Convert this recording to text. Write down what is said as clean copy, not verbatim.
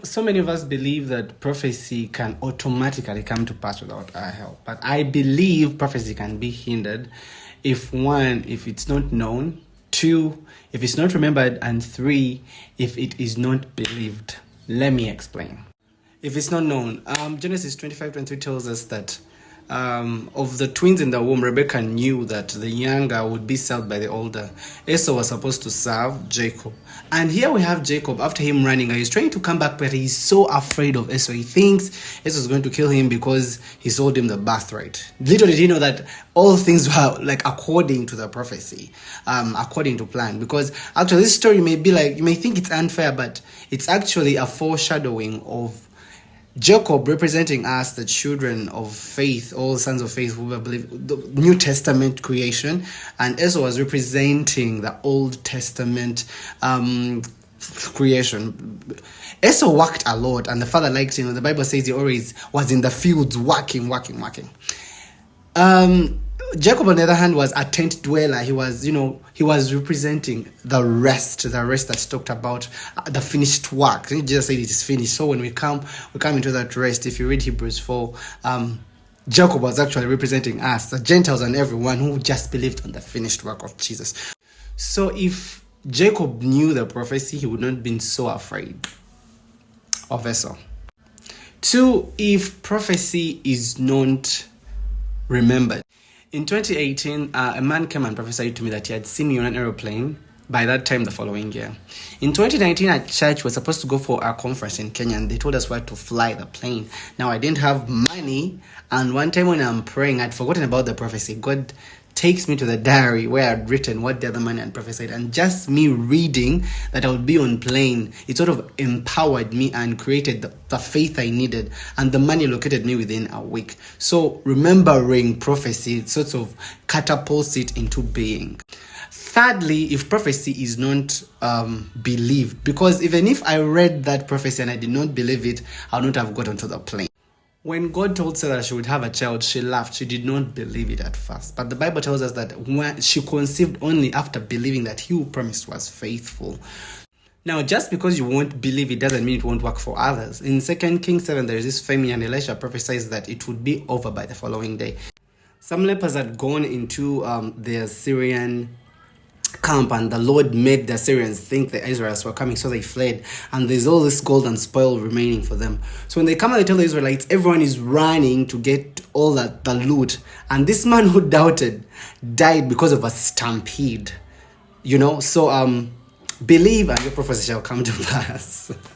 So many of us believe that prophecy can automatically come to pass without our help. But I believe prophecy can be hindered if one, if it's not known, two, if it's not remembered, and three, if it is not believed. Let me explain. If it's not known, Genesis 25:23 tells us that of the twins in the womb, Rebecca knew that the younger would be served by the older. Esau was supposed to serve Jacob. And here we have Jacob, after him running, he's trying to come back, but he's so afraid of Esau. He thinks Esau is going to kill him because he sold him the birthright. Little did he know that all things were like according to the prophecy, according to plan. Because actually this story may be like, you may think it's unfair, but it's actually a foreshadowing of Jacob representing us, the children of faith, all sons of faith who believe the New Testament creation, and Esau was representing the Old Testament creation. Esau worked a lot, and the father liked him. The Bible says he always was in the fields working. Jacob, on the other hand, was a tent dweller. He was representing the rest that's talked about, the finished work. Jesus said it is finished. So when we come into that rest. If you read Hebrews 4, Jacob was actually representing us, the Gentiles and everyone who just believed on the finished work of Jesus. So if Jacob knew the prophecy, he would not have been so afraid of Esau. Two, if prophecy is not remembered. In 2018, a man came and prophesied to me that he had seen me on an aeroplane by that time the following year. In 2019, at church, we were supposed to go for a conference in Kenya, and they told us where to fly the plane. Now, I didn't have money, and one time when I'm praying, I'd forgotten about the prophecy. God takes me to the diary where I'd written what the other man had prophesied, and just me reading that I would be on plane, it sort of empowered me and created the faith I needed, and the money located me within a week. So remembering prophecy sort of catapults it into being. Thirdly, if prophecy is not believed, because even if I read that prophecy and I did not believe it, I would not have gotten to the plane. When God told Sarah she would have a child, she laughed. She did not believe it at first. But the Bible tells us that when she conceived only after believing that he who promised was faithful. Now, just because you won't believe it doesn't mean it won't work for others. In 2 Kings 7, there is this famine, and Elisha prophesies that it would be over by the following day. Some lepers had gone into the Syrian camp, and the Lord made the Assyrians think the Israelites were coming, so they fled, and there's all this gold and spoil remaining for them. So when they come and they tell the Israelites, everyone is running to get all the loot, and this man who doubted died because of a stampede. So believe and your prophecy shall come to pass.